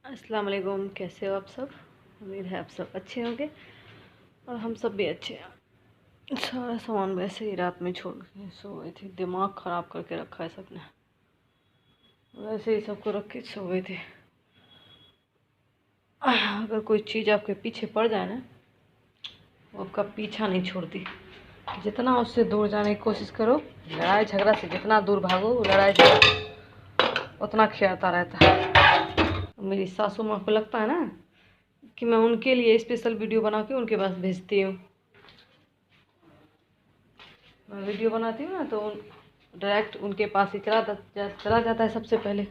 अस्सलाम वालेकुम। कैसे हो आप सब? उम्मीद है आप सब अच्छे होंगे और हम सब भी अच्छे हैं। सारा सामान वैसे ही रात में छोड़ के सो गई थी। दिमाग ख़राब करके रखा है सबने, वैसे ही सबको रख के सो गए थे। अगर कोई चीज़ आपके पीछे पड़ जाए ना, वो आपका पीछा नहीं छोड़ती। जितना उससे दूर जाने की कोशिश करो, लड़ाई झगड़ा से जितना दूर भागो, लड़ाई झगड़ा उतना खिलाता रहता है। मेरी सासू माँ को लगता है ना कि मैं उनके लिए स्पेशल वीडियो बना के उनके पास भेजती हूँ। मैं वीडियो बनाती हूँ ना तो डायरेक्ट उनके पास ही चला जाता है सबसे पहले,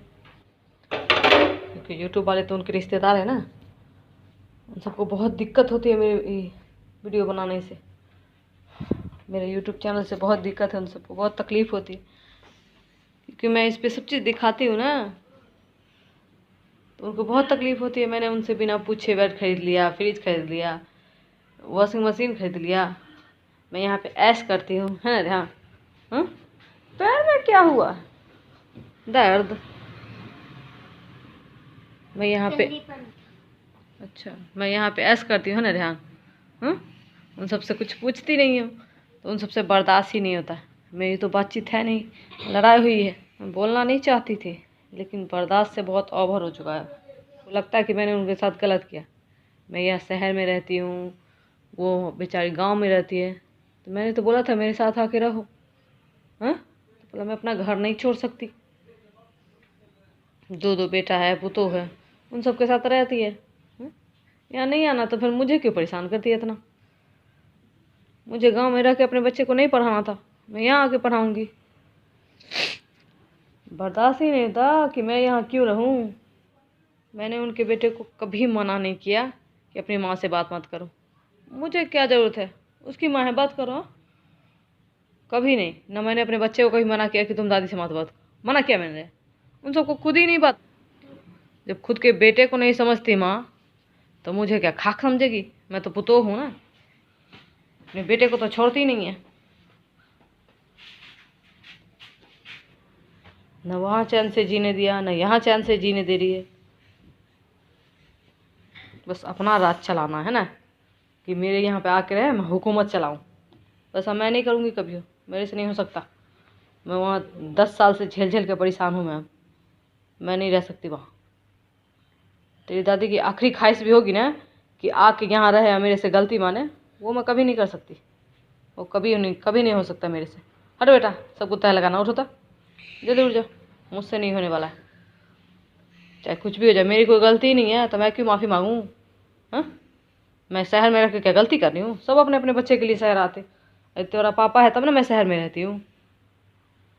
क्योंकि यूट्यूब वाले तो उनके रिश्तेदार हैं ना। उन सबको बहुत दिक्कत होती है मेरे वीडियो बनाने से। मेरे यूट्यूब चैनल से बहुत दिक्कत है, उन सबको बहुत तकलीफ़ होती है, क्योंकि मैं इस पर सब चीज़ दिखाती हूँ ना, तो उनको बहुत तकलीफ़ होती है। मैंने उनसे बिना पूछे बेड खरीद लिया, फ्रिज खरीद लिया, वॉशिंग मशीन खरीद लिया। मैं यहाँ पे ऐश करती हूँ, है ना? हाँ, पैर में क्या हुआ? दर्द? मैं यहाँ पे अच्छा, मैं यहाँ पे ऐश करती हूँ ना ध्यान। उन सबसे कुछ पूछती नहीं हूँ, तो उन सबसे बर्दाश्त ही नहीं होता। मेरी तो बातचीत है नहीं, लड़ाई हुई है, मैं बोलना नहीं चाहती थी, लेकिन बर्दाश्त से बहुत ओवर हो चुका है। तो लगता है कि मैंने उनके साथ गलत किया। मैं यहाँ शहर में रहती हूँ, वो बेचारी गांव में रहती है, तो मैंने तो बोला था मेरे साथ आके रहो। हाँ, तो बोला मैं अपना घर नहीं छोड़ सकती। दो बेटा है, पुतोह है, उन सबके साथ रहती है। यहाँ नहीं आना तो फिर मुझे क्यों परेशान करती है इतना? मुझे गांव में रह के अपने बच्चे को नहीं पढ़ाना था, मैं यहाँ आके पढ़ाऊँगी। बर्दाश्त ही नहीं होता कि मैं यहाँ क्यों रहूँ। मैंने उनके बेटे को कभी मना नहीं किया कि अपनी माँ से बात मत करो। मुझे क्या ज़रूरत है, उसकी माँ है, बात करो। हाँ? कभी नहीं ना, मैंने अपने बच्चे को कभी मना किया कि तुम दादी से मत बात करो। मना किया मैंने? उन सबको खुद ही नहीं बात। जब खुद के बेटे को नहीं समझती माँ, तो मुझे क्या खाक समझेगी? मैं तो पुतोह हूँ ना, अपने बेटे को तो छोड़ती नहीं है। न वहाँ चैन से जीने दिया, न यहाँ चैन से जीने दे रही है। बस अपना राज चलाना है ना, कि मेरे यहाँ पे आके रहे, मैं हुकूमत चलाऊँ। वैसा मैं नहीं करूँगी कभी, मेरे से नहीं हो सकता। मैं वहाँ 10 साल से झेल झेल के परेशान हूँ। मैं नहीं रह सकती वहाँ। तेरी दादी की आखिरी ख्वाहिश भी होगी ना कि आके यहाँ रहे और मेरे से गलती माने, वो मैं कभी नहीं कर सकती। वो कभी नहीं हो सकता मेरे से। हटो बेटा, सब कुत्ता लगाना, उठ होता, जल्दी उठ जाओ। मुझसे नहीं होने वाला है, चाहे कुछ भी हो जाए। मेरी कोई गलती ही नहीं है, तो मैं क्यों माफ़ी मांगूँ? हाँ, मैं शहर में रह के क्या गलती कर रही हूँ? सब अपने अपने बच्चे के लिए शहर आते। तेरा पापा है तब ना मैं शहर में रहती हूँ।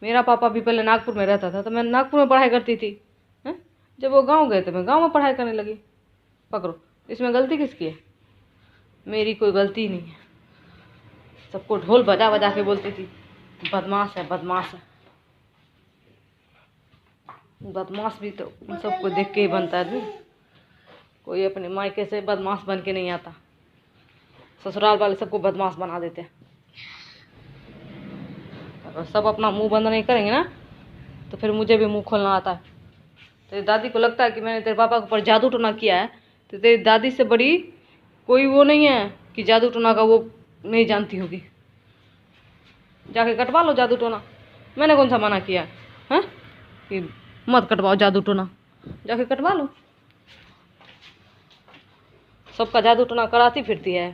मेरा पापा भी पहले नागपुर में रहता था, तो मैं नागपुर में पढ़ाई करती थी। हैं? जब वो गांव गए तो मैं गांव में पढ़ाई करने लगी। पकड़ो, इसमें गलती किसकी है? मेरी कोई गलती ही नहीं है। सबको ढोल बजा बजा के बोलती थी बदमाश है, बदमाश है। बदमाश भी तो उन सबको देख के ही बनता है। कोई अपने मायके से बदमाश बन के नहीं आता, ससुराल वाले सबको बदमाश बना देते हैं। अगर सब अपना मुंह बंद नहीं करेंगे ना, तो फिर मुझे भी मुंह खोलना आता है। तेरी दादी को लगता है कि मैंने तेरे पापा के ऊपर जादू टोना किया है, तो तेरी दादी से बड़ी कोई वो नहीं है कि जादू टोना का वो नहीं जानती होगी। जाके कटवा लो जादू टोना। मैंने कौन सा मना किया है कि मत कटवाओ जादू टोना? जाके कटवा लो। सबका जादू टोना कराती फिरती है,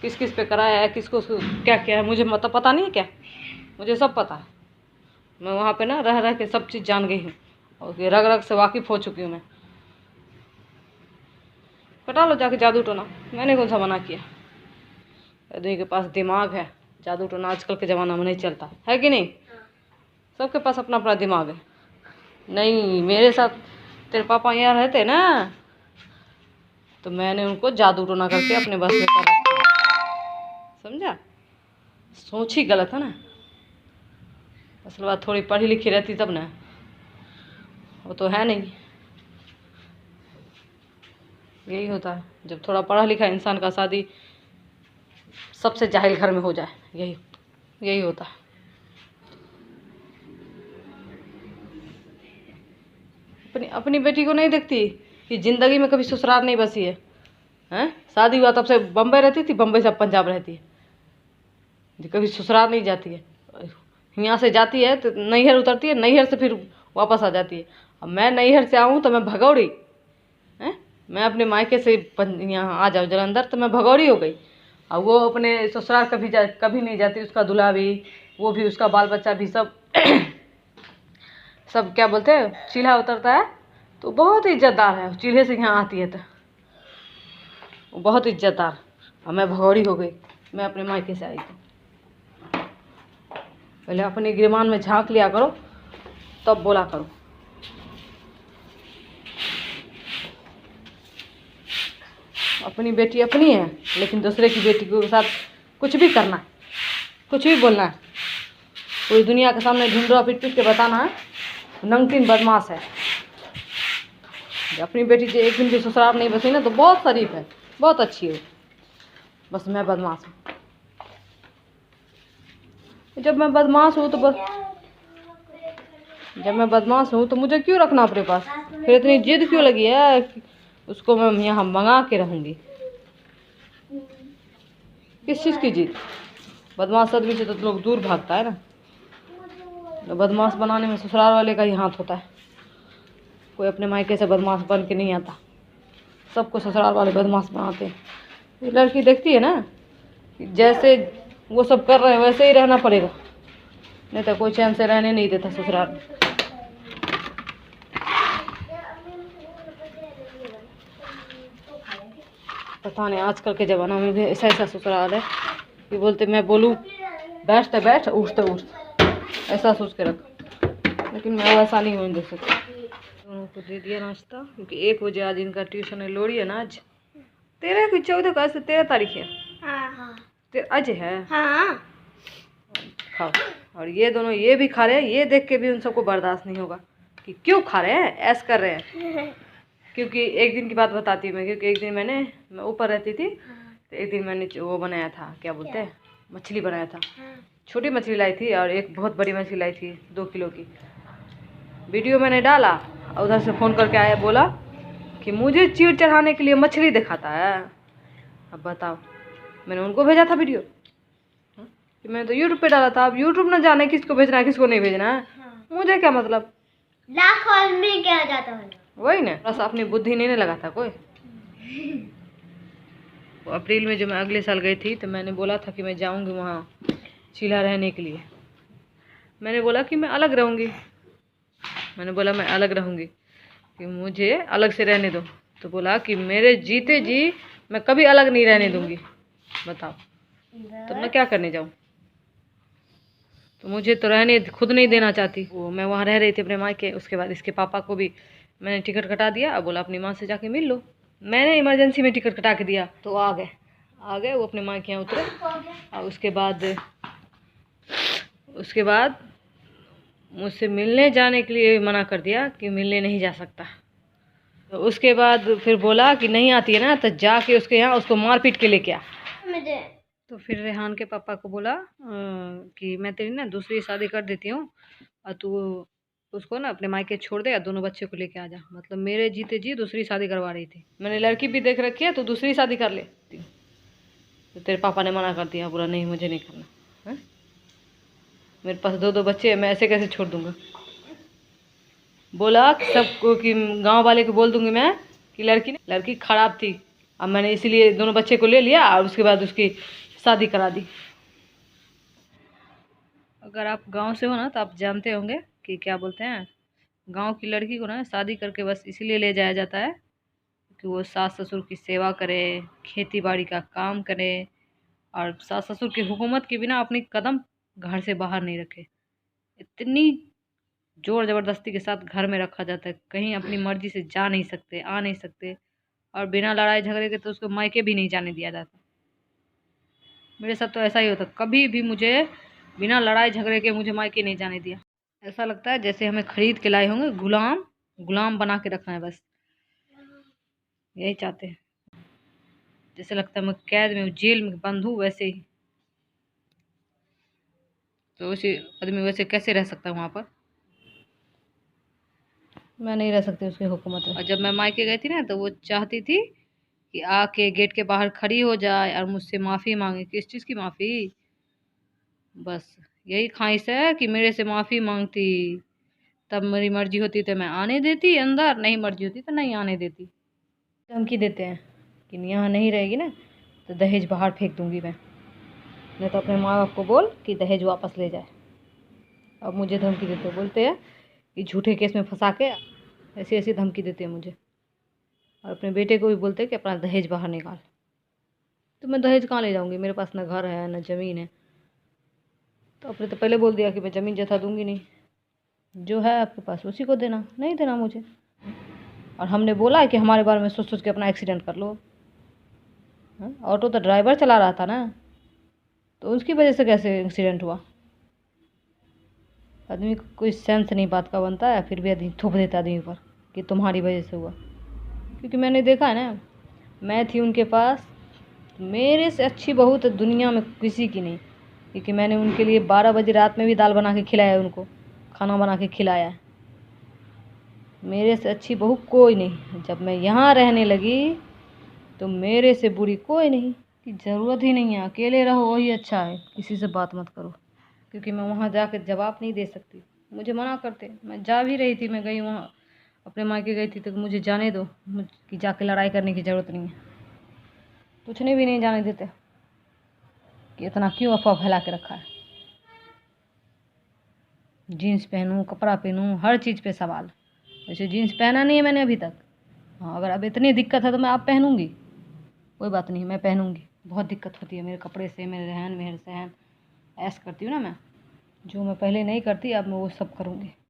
किस किस पे कराया है, किसको क्या क्या है, मुझे मतलब पता नहीं है क्या? मुझे सब पता है। मैं वहाँ पे ना रह रह के सब चीज़ जान गई हूँ, और रग रग से वाकिफ़ हो चुकी हूँ मैं। कटा लो जाके जादू टोना, मैंने कौन सा मना किया? आदमी के पास दिमाग है, जादू टोना आजकल के ज़माना में नहीं चलता है कि नहीं? सबके पास अपना अपना दिमाग है। नहीं, मेरे साथ तेरे पापा यहाँ रहते ना, तो मैंने उनको जादू टोना करके अपने बस में कर रखा। समझा? सोच ही गलत है ना। असल बात थोड़ी पढ़ी लिखी रहती तब ना, वो तो है नहीं। यही होता है जब थोड़ा पढ़ा लिखा इंसान का शादी सबसे जाहिल घर में हो जाए, यही होता है। अपनी अपनी बेटी को नहीं देखती कि ज़िंदगी में कभी ससुराल नहीं बसी है। हैं, शादी हुआ तब से बम्बई रहती थी, बम्बई से अब पंजाब रहती है, जो कभी ससुराल नहीं जाती है। यहाँ से जाती है तो नैहर उतरती है, नैहर से फिर वापस आ जाती है। अब मैं नैहर से आऊँ तो मैं भगौड़ी हैं, मैं अपने मायके से यहाँ आ जाऊँ जलंधर तो मैं भगौड़ी हो गई। और वो अपने ससुराल कभी नहीं जाती, उसका दूल्हा भी, वो भी, उसका बाल बच्चा भी, सब सब क्या बोलते हैं, चील्हा उतरता है तो बहुत इज्जतदार है। चील्हे से यहाँ आती है तो वो बहुत इज्जतदार। और मैं भगौड़ी हो गई, मैं अपने मायके से आई थी। पहले अपने गिरमान में झांक लिया करो, तब बोला करो। अपनी बेटी अपनी है, लेकिन दूसरे की बेटी के साथ कुछ भी करना है, कुछ भी बोलना है, पूरी दुनिया के सामने ढूंढो पिट पिट के बताना है नंगटीन बदमाश है। अपनी बेटी जो एक दिन भी ससुराल नहीं बसी ना तो बहुत शरीफ है, बहुत अच्छी है। बस मैं बदमाश हूँ। जब मैं बदमाश हूँ तो मुझे क्यों रखना अपने पास? फिर इतनी जिद क्यों लगी है कि उसको मैं यहाँ मंगा के रहूँगी? किस चीज़ की जिद? बदमाश आदमी से तो लोग दूर भागता है ना। तो बदमाश बनाने में ससुराल वाले का ही हाथ होता है। कोई अपने मायके से बदमाश बन के नहीं आता, सबको ससुराल वाले बदमाश बनाते हैं। ये लड़की देखती है ना, जैसे वो सब कर रहे हैं वैसे ही रहना पड़ेगा, नहीं तो कोई चैन से रहने नहीं देता ससुराल में। पता नहीं आजकल के ज़माना में भी ऐसा ऐसा ससुराल है कि बोलते मैं बोलूँ बैठते बैठ, उठते उठ, ऐसा सोच के रख। लेकिन मैं वैसा नहीं होने दे सकती। दोनों को दे दिया नाश्ता, क्योंकि 1 बजे आज इनका ट्यूशन है। लोड़ी है ना आज, 13 की 14 को, आज से 13 तारीख है। हाँ। आज है। हाँ। खाओ। और ये दोनों ये भी खा रहे हैं। ये देख के भी उन सबको बर्दाश्त नहीं होगा कि क्यों खा रहे हैं, ऐश कर रहे हैं। क्योंकि एक दिन की बात बताती हूँ मैं, क्योंकि एक दिन मैं ऊपर रहती थी तो एक दिन मैंने वो बनाया था, क्या बोलते हैं, मछली बनाया था। छोटी मछली लाई थी और एक बहुत बड़ी मछली लाई थी 2 किलो की। वीडियो मैंने डाला, उधर से फ़ोन करके आया, बोला कि मुझे चीड़ चढ़ाने के लिए मछली दिखाता है। अब बताओ, मैंने उनको भेजा था वीडियो कि मैंने तो यूट्यूब पे डाला था। अब यूट्यूब ना जाने किसको भेजना है किसको नहीं भेजना है, मुझे क्या मतलब, लाख आदमी क्या जाता है। वही ना, बस अपनी बुद्धि नहीं लगा था कोई। अप्रैल में जो मैं अगले साल गई थी तो मैंने बोला था कि मैं जाऊंगी वहाँ चील्हा रहने के लिए। मैंने बोला कि मैं अलग रहूँगी, मैंने बोला मैं अलग रहूँगी, कि मुझे अलग से रहने दो। तो बोला कि मेरे जीते जी मैं कभी अलग नहीं रहने दूँगी। बताओ, तो मैं क्या करने जाऊँ? तो मुझे तो रहने खुद नहीं देना चाहती वो। मैं वहाँ रह रही थी अपने मायके। उसके बाद इसके पापा को भी मैंने टिकट कटा दिया, बोला अपनी माँ से जाके मिल लो। मैंने इमरजेंसी में टिकट कटा के दिया तो आ गए वो अपने मायके यहाँ उतरे। और उसके बाद मुझसे मिलने जाने के लिए मना कर दिया कि मिलने नहीं जा सकता। तो उसके बाद फिर बोला कि नहीं आती है ना तो जाके उसके यहाँ उसको मार पीट के लेके आ। तो फिर रेहान के पापा को बोला कि मैं तेरी ना दूसरी शादी कर देती हूँ और तू उसको ना अपने मायके छोड़ दे और दोनों बच्चे को लेके आ जा। मतलब मेरे जीते जी दूसरी शादी करवा रही थी। मैंने लड़की भी देख रखी है तो दूसरी शादी कर ले। तो तेरे पापा ने मना कर दिया, बोला नहीं मुझे नहीं करना है, मेरे पास 2 बच्चे हैं, मैं ऐसे कैसे छोड़ दूँगा। बोला कि सबको, कि गाँव वाले को बोल दूँगी मैं कि लड़की ख़राब थी, अब मैंने इसीलिए दोनों बच्चे को ले लिया और उसके बाद उसकी शादी करा दी। अगर आप गांव से हो ना तो आप जानते होंगे कि क्या बोलते हैं, गांव की लड़की को ना शादी करके बस इसीलिए ले जाया जाता है कि वो सास ससुर की सेवा करे, खेती बाड़ी का काम करे और सास ससुर की हुकूमत के बिना अपनी कदम घर से बाहर नहीं रखे। इतनी जोर ज़बरदस्ती के साथ घर में रखा जाता है, कहीं अपनी मर्जी से जा नहीं सकते, आ नहीं सकते, और बिना लड़ाई झगड़े के तो उसको मायके भी नहीं जाने दिया जाता। मेरे साथ तो ऐसा ही होता, कभी भी मुझे बिना लड़ाई झगड़े के मुझे मायके नहीं जाने दिया। ऐसा लगता है जैसे हमें खरीद के लाए होंगे, गुलाम बना के रखना है बस, यही चाहते हैं। जैसे लगता है मैं कैद में, जेल में बंद हूँ, वैसे ही। तो उसी आदमी वैसे कैसे रह सकता है वहाँ पर? मैं नहीं रह सकती उसकी हुकूमत में। और जब मैं मायके गई थी ना तो वो चाहती थी कि आके गेट के बाहर खड़ी हो जाए और मुझसे माफ़ी मांगे। किस चीज़ की माफ़ी? बस यही ख्वाहिश है कि मेरे से माफ़ी मांगती, तब मेरी मर्जी होती तो मैं आने देती अंदर, नहीं मर्जी होती तो नहीं आने देती। धमकी देते हैं कि यहाँ नहीं रहेगी ना तो दहेज बाहर फेंक दूंगी मैं, नहीं तो अपने माँ बाप को बोल कि दहेज वापस ले जाए। अब मुझे धमकी देते बोलते हैं कि झूठे केस में फंसा के ऐसी ऐसी धमकी देते हैं मुझे। और अपने बेटे को भी बोलते हैं कि अपना दहेज बाहर निकाल। तो मैं दहेज कहाँ ले जाऊँगी? मेरे पास ना घर है ना ज़मीन है। तो अपने तो पहले बोल दिया कि मैं ज़मीन जैसा दूंगी नहीं, जो है आपके पास उसी को देना, नहीं देना मुझे। और हमने बोला है कि हमारे बारे में सोच सोच के अपना एक्सीडेंट कर लो। ऑटो तो ड्राइवर चला रहा था ना, तो उसकी वजह से कैसे एक्सीडेंट हुआ? आदमी को कोई सेंस नहीं बात का बनता है, फिर भी आदमी थोप देता आदमी पर कि तुम्हारी वजह से हुआ। क्योंकि मैंने देखा है ना, मैं थी उनके पास, मेरे से अच्छी बहू तो दुनिया में किसी की नहीं। क्योंकि मैंने उनके लिए 12 बजे रात में भी दाल बना के खिलाया, उनको खाना बना के खिलाया। मेरे से अच्छी बहू कोई नहीं। जब मैं यहाँ रहने लगी तो मेरे से बुरी कोई नहीं, कि ज़रूरत ही नहीं है, अकेले रहो वही अच्छा है, किसी से बात मत करो। क्योंकि मैं वहाँ जाकर जवाब नहीं दे सकती, मुझे मना करते। मैं जा भी रही थी, मैं गई वहाँ अपने मायके गई थी तो मुझे जाने दो, कि जाके लड़ाई करने की ज़रूरत नहीं है। पूछने भी नहीं जाने देते कि इतना क्यों अफवाह फैला के रखा है। जीन्स पहनूँ, कपड़ा पहनूँ, हर चीज़ पे सवाल। वैसे जीन्स पहना नहीं है मैंने अभी तक। हाँ, अगर अब इतनी दिक्कत है तो मैं अब पहनूँगी, कोई बात नहीं, मैं पहनूँगी। बहुत दिक्कत होती है मेरे कपड़े से, मेरे रहन मेरे सहन, ऐश करती हूँ ना मैं, जो मैं पहले नहीं करती अब मैं वो सब करूँगी।